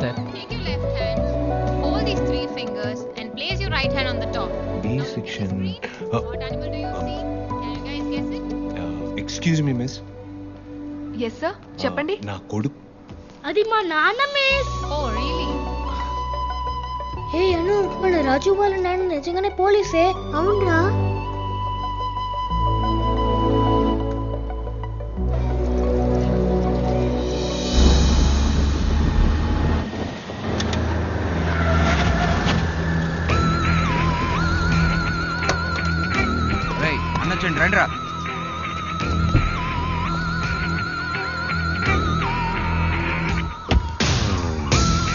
Sir. Take your left hand, hold these three fingers and place your right hand on the top. B section. What animal do you see? Can you guys guess it? Excuse me miss. Yes sir, చెప్పండి. నా కొడుకు. అది మా నాన్న miss. Oh, really? Hey Anu, మన రాజు వాళ్ళ నాన్న నిజంగానే పోలీసే. అవునరా? అన్నొచ్చండి రండిరా.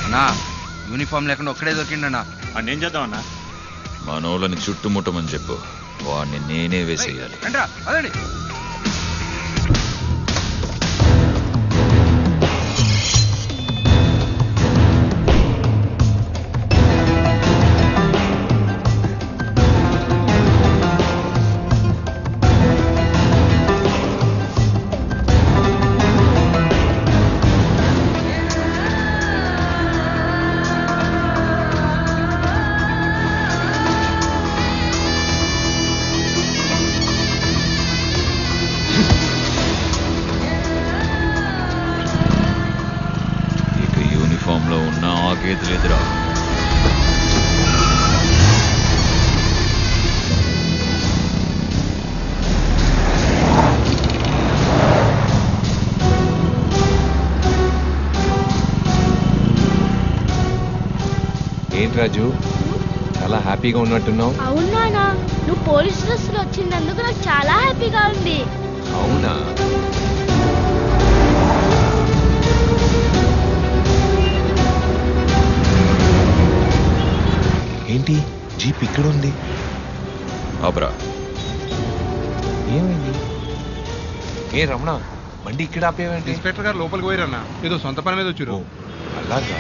అన్నా యూనిఫామ్ లేకుండా ఒక్కడే దొరికిండన్నా. ఏం చేద్దాం అన్నా? మనోళ్ళని చుట్టుముట్టమని చెప్పు, వాడిని నేనే వేసేయాలి. రండిరా అదండి. లో ఉన్న ఆగేదిలేదురా. ఏంటి రాజు, చాలా హ్యాపీగా ఉన్నట్టున్నావు? అవునా, నువ్వు పోలీస్ డ్రెస్ లో వచ్చినందుకు నాకు చాలా హ్యాపీగా ఉంది. అవునా? ఏంటి జీప్ ఇక్కడ ఉంది? ఆపరా. ఏమైంది? ఏ రమణ, బండి ఇక్కడ ఆపేవేంటి? ఇన్స్పెక్టర్ గారు లోపలికి పోయిరన్నా, ఏదో సొంత పని మీద వచ్చారు. అలాగా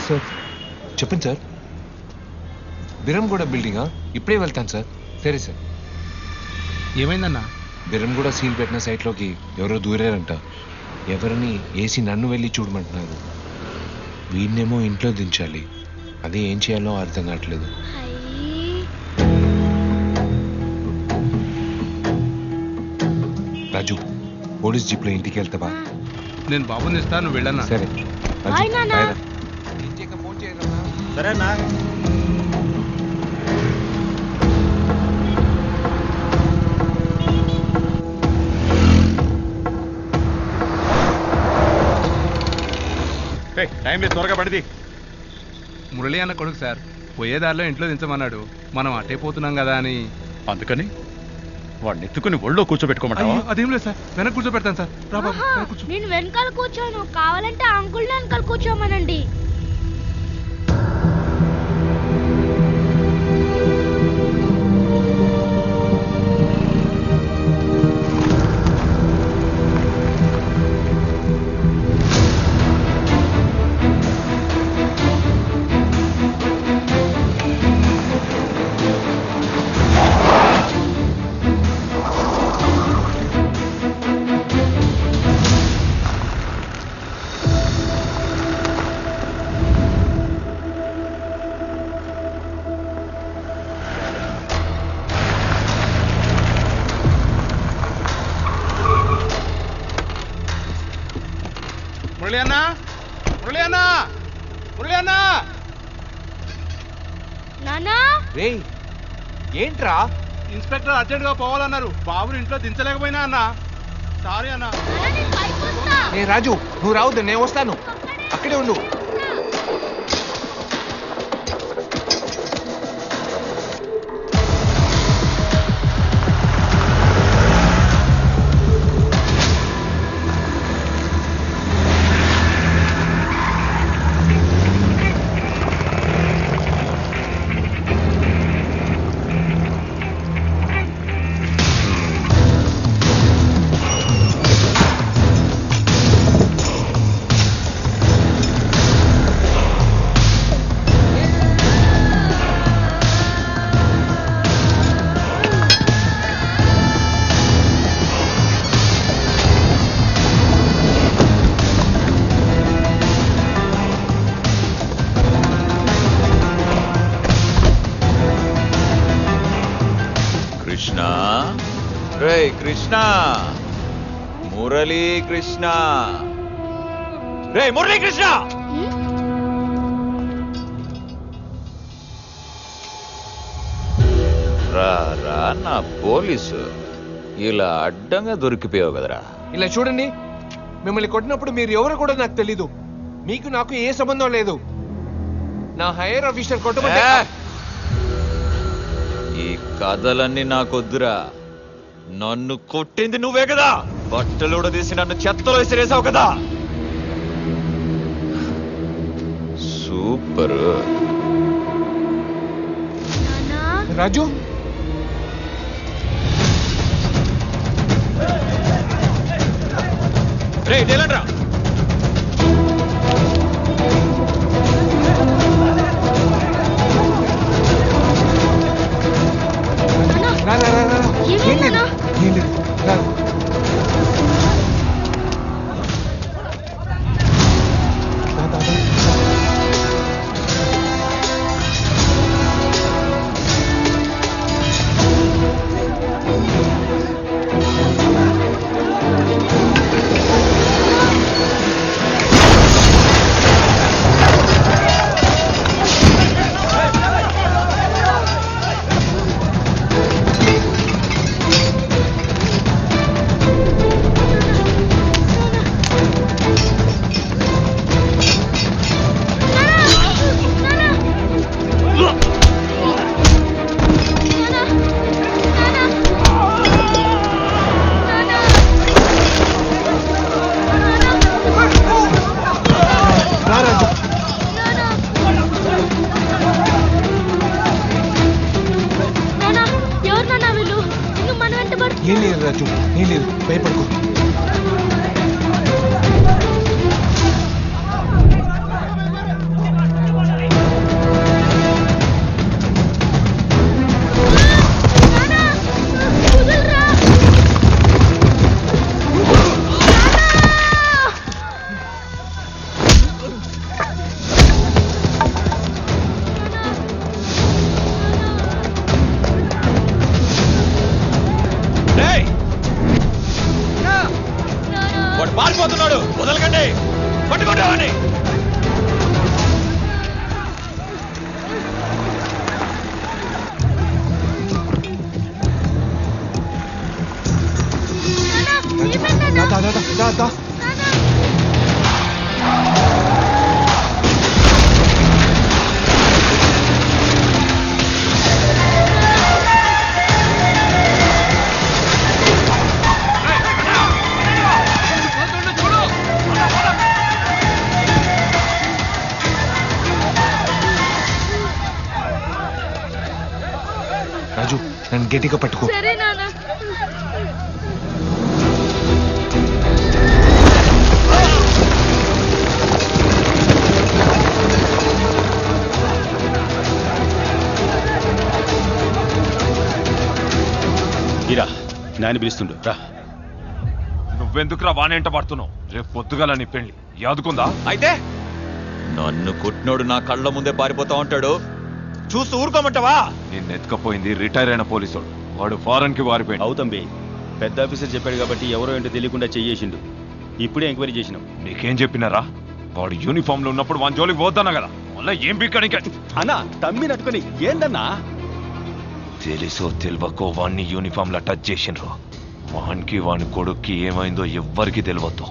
సార్. చెప్పండి సార్. బిరంగూడ బిల్డింగా? ఇప్పుడే వెళ్తాను సార్. సరే సార్. ఏమైందన్నా? బిరంగూడ సీల్ పెట్టిన సైట్లోకి ఎవరో దూరారంట. ఎవరిని ఏసీ నన్ను వెళ్ళి చూడమంటున్నారు. వీడినేమో ఇంట్లో దించాలి. అదే ఏం చేయాలో అర్థం కావట్లేదు. రాజు, పోలీస్ జీప్లో ఇంటికి వెళ్తావా? నేను బాబుని ఇస్తా, నువ్వు వెళ్ళన్నా. సరే. సరే అన్నా. టైం లేదు, త్వరగా పడిది. మురళి అన్న కొడుకు సార్, పోయేదారిలో ఇంట్లో దించమన్నాడు. మనం అట్టే పోతున్నాం కదా అని. అందుకని వాడిని ఎత్తుకుని ఒళ్ళో కూర్చోబెట్టుకోమంటావా? అదేం లేదు సార్, వెనక కూర్చోబెడతాను సార్. రా బాబు, వెనక కూర్చో. నేను వెనకాల కూర్చోను, కావాలంటే అంకుల్ వెనకాల కూర్చోమనండి. మురళి అన్న, మురళి అన్న, మురళి అన్న. నానా, ఏంట్రా? ఇన్స్పెక్టర్ అర్జెంట్ గా పోవాలన్నారు. బాబుని ఇంట్లో దించలేకపోయినా అన్న. సారీ అన్న. ఏ రాజు, నువ్వు రావద్దు, నేను వస్తాను. అక్కడే ఉండు. మురళీకృష్ణ రే మురళీకృష్ణ రా రా నా పోలీసు ఇలా అడ్డంగా దొరికిపోయావు కదరా. ఇలా చూడండి, మిమ్మల్ని కొట్టినప్పుడు మీరు ఎవరో కూడా నాకు తెలీదు. మీకు నాకు ఏ సంబంధం లేదు. నా హైయర్ ఆఫీసర్ కొట్టమంటే ఈ కథలన్నీ నాకొద్దురా. నన్ను కొట్టింది నువ్వే కదా, బట్టలు తీసి నన్ను చెత్తలో విసిరేసావు కదా. సూపర్. రాజు, రే డేలండ్రా. రా రా రా రా. ఏం లేదు, ఏం లేదు. రా. దా, దా, దా. ఏం లేదు రాజు, ఏం లేదు, భయపడుకో. వాడు పారిపోతున్నాడు, వదలకండి, పట్టుకుంటామని. దా, దా, దా, దా, దా. రాజు, నన్ను గట్టిగా పట్టుకో. సరే నాన్న. ఇరా నాని పిలుస్తుండు రా. నువ్వెందుకురా వానేంట పడుతున్నావు? రేపు పొద్దుగాల నీ పెళ్లి యాదుకుందా? అయితే నన్ను కొట్టినోడు నా కళ్ళ ముందే పారిపోతా ఉంటాడు, చూస్తూ ఊరుకోమంటావా? నిన్ను ఎత్తుకపోయింది రిటైర్ అయిన పోలీసుడు. వాడు ఫారెన్ కి వారిపోయింది. అవుతంబి, పెద్ద ఆఫీసర్ చెప్పాడు కాబట్టి ఎవరో ఏంటో తెలియకుండా చెయ్యేసిండు. ఇప్పుడే ఎంక్వైరీ చేసినాం. నీకేం చెప్పినారా? వాడు యూనిఫామ్ లో ఉన్నప్పుడు వాని జోలికి పోతానా కదా, మళ్ళీ ఏం పీక్కడానికి? అన్నా తమ్మి నట్టుకొని ఏందన్నా? తెలుసో తెలియకో వాణ్ణి యూనిఫామ్ లో టచ్ చేసిండ్రు. వానికి వాని కొడుక్కి ఏమైందో ఎవ్వరికి తెలియద్దు.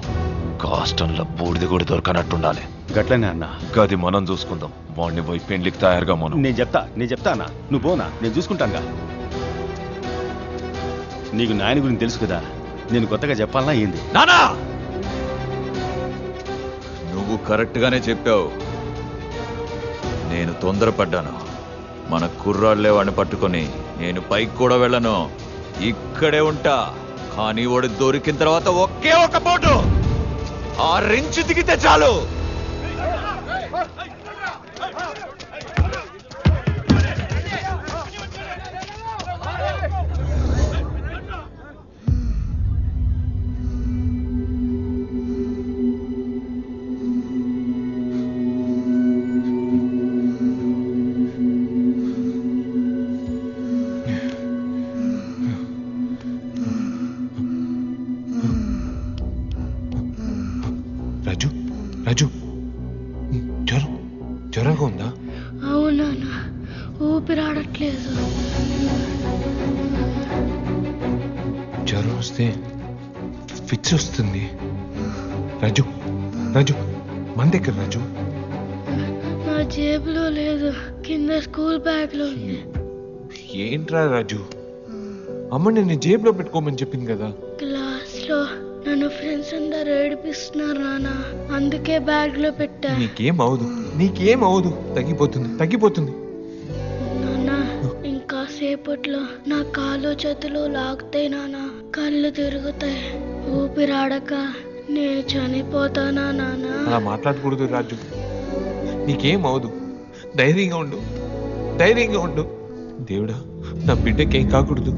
కాస్టంలో బూడిది కూడా దొరకనట్టుండాలి. గట్లనే అన్నా. గది మనం చూసుకుందాం. వాడిని పోయి పెళ్లికి తయారుగా మనం. నేను చెప్తా అన్నా, నువ్వు పోనా, నేను చూసుకుంటాగా. నీకు నాయన గురించి తెలుసు కదా, నేను కొత్తగా చెప్పాలన్నా ఏంది? నానా, నువ్వు కరెక్ట్ గానే చెప్పావు. నేను తొందరపడ్డాను. మన కుర్రాళ్లే వాడిని పట్టుకొని నేను పైకి కూడా వెళ్ళను, ఇక్కడే ఉంటా. కానీ వాడు దొరికిన తర్వాత ఒకే ఒక పోటు, ఆ రించు దిగితే చాలు. రాజు రాజు జ్వరం జ్వరంగా ఉందా? అవునా, ఊపిరాడట్లేదు. జ్వరం వస్తే ఫిక్స్ వస్తుంది. రాజు రాజు మన దగ్గర రాజు. నా జేబులో లేదు, కింద స్కూల్ బ్యాగ్ లో ఉంది. ఏంట్రా రాజు, అమ్మ నేను జేబులో పెట్టుకోమని చెప్పింది కదా. క్లాస్ లో నన్ను ఫ్రెండ్స్ అందరు ఏడిపిస్తున్నారు నాన్న, అందుకే బ్యాగ్ లో పెట్టా. నీకేం అవదు, తగ్గిపోతుంది. నాన్న ఇంకా సేపట్లో నా కాళ్ళు చేతులు లాగుతాయి నాన్న, కళ్ళు తిరుగుతాయి, ఊపిరాడక నేను చనిపోతానా నాన్న? అలా మాట్లాడకూడదు రాజు, నీకేం అవదు, ధైర్యంగా ఉండు. దేవుడా, నా బిడ్డకేం కాకూడదు.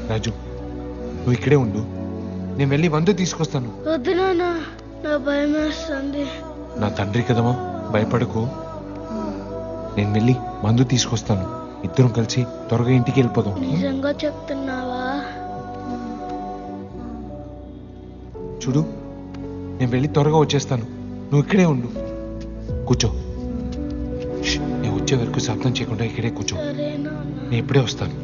రాజు నువ్వు ఇక్కడే ఉండు, నేను వెళ్ళి మందు తీసుకొస్తాను. వద్దు నాన్న, నా భయం వేస్తుంది. నా తండ్రి కదమ్మా, భయపడకు. నేను వెళ్ళి మందు తీసుకొస్తాను, ఇద్దరం కలిసి త్వరగా ఇంటికి వెళ్ళిపోదాం. నిజంగా చెప్తున్నావా? చూడు, నేను వెళ్ళి త్వరగా వచ్చేస్తాను, నువ్వు ఇక్కడే ఉండు. కూర్చో. నేను వచ్చే వరకు శబ్దం చేయకుండా ఇక్కడే కూర్చో. సరే నాన్న. నేను ఇప్పుడే వస్తాను.